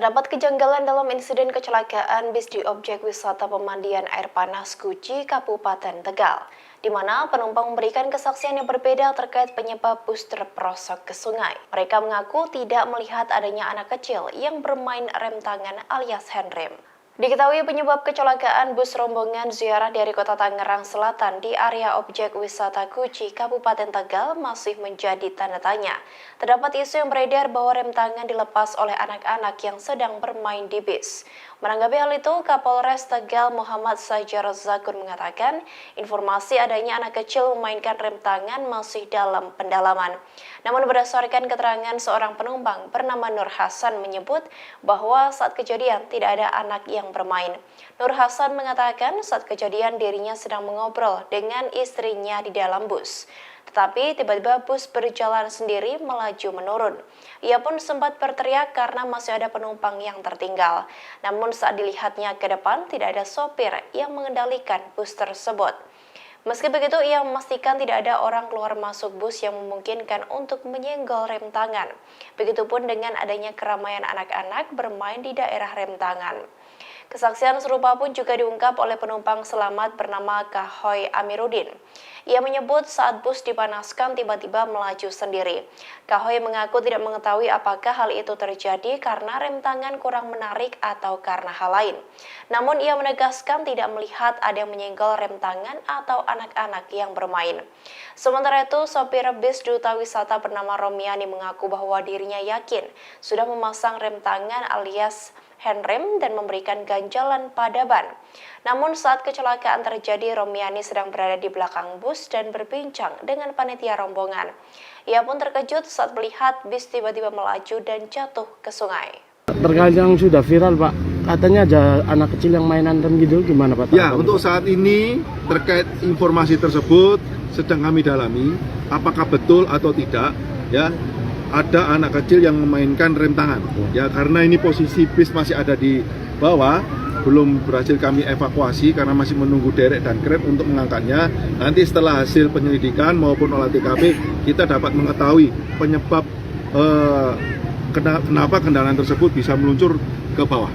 Terdapat kejanggalan dalam insiden kecelakaan bis di objek wisata pemandian air panas Guci, Kabupaten Tegal, di mana penumpang memberikan kesaksian yang berbeda terkait penyebab bus terperosok ke sungai. Mereka mengaku tidak melihat adanya anak kecil yang bermain rem tangan alias handrem. Diketahui penyebab kecelakaan bus rombongan ziarah dari kota Tangerang Selatan di area objek wisata Guci, Kabupaten Tegal masih menjadi tanda tanya. Terdapat isu yang beredar bahwa rem tangan dilepas oleh anak-anak yang sedang bermain di bis. Menanggapi hal itu, Kapolres Tegal Muhammad Sajar Zakun mengatakan informasi adanya anak kecil memainkan rem tangan masih dalam pendalaman. Namun berdasarkan keterangan seorang penumpang bernama Nur Hasan menyebut bahwa saat kejadian tidak ada anak yang bermain. Nur Hasan mengatakan saat kejadian dirinya sedang mengobrol dengan istrinya di dalam bus. Tetapi tiba-tiba bus berjalan sendiri melaju menurun. Ia pun sempat berteriak karena masih ada penumpang yang tertinggal. Namun saat dilihatnya ke depan tidak ada sopir yang mengendalikan bus tersebut. Meski begitu, ia memastikan tidak ada orang keluar masuk bus yang memungkinkan untuk menyenggol rem tangan. Begitupun dengan adanya keramaian anak-anak bermain di daerah rem tangan. Kesaksian serupa pun juga diungkap oleh penumpang selamat bernama Kahoy Amiruddin. Ia menyebut saat bus dipanaskan tiba-tiba melaju sendiri. Kahoy mengaku tidak mengetahui apakah hal itu terjadi karena rem tangan kurang menarik atau karena hal lain. Namun ia menegaskan tidak melihat ada yang menyenggol rem tangan atau anak-anak yang bermain. Sementara itu, sopir bis Duta Wisata bernama Romiani mengaku bahwa dirinya yakin sudah memasang rem tangan alias handrem dan memberikan ganjalan pada ban. Namun saat kecelakaan terjadi, Romiani sedang berada di belakang bus dan berbincang dengan panitia rombongan. Ia pun terkejut saat melihat bis tiba-tiba melaju dan jatuh ke sungai. Terkait yang sudah viral, Pak, katanya ada anak kecil yang main handrem gitu, gimana Pak? Ya, untuk saat ini terkait informasi tersebut sedang kami dalami, apakah betul atau tidak, ya. Ada anak kecil yang memainkan rem tangan, ya, karena ini posisi bis masih ada di bawah, belum berhasil kami evakuasi karena masih menunggu derek dan krep untuk mengangkatnya. Nanti setelah hasil penyelidikan maupun olah TKP, kita dapat mengetahui penyebab kenapa kendaraan tersebut bisa meluncur ke bawah.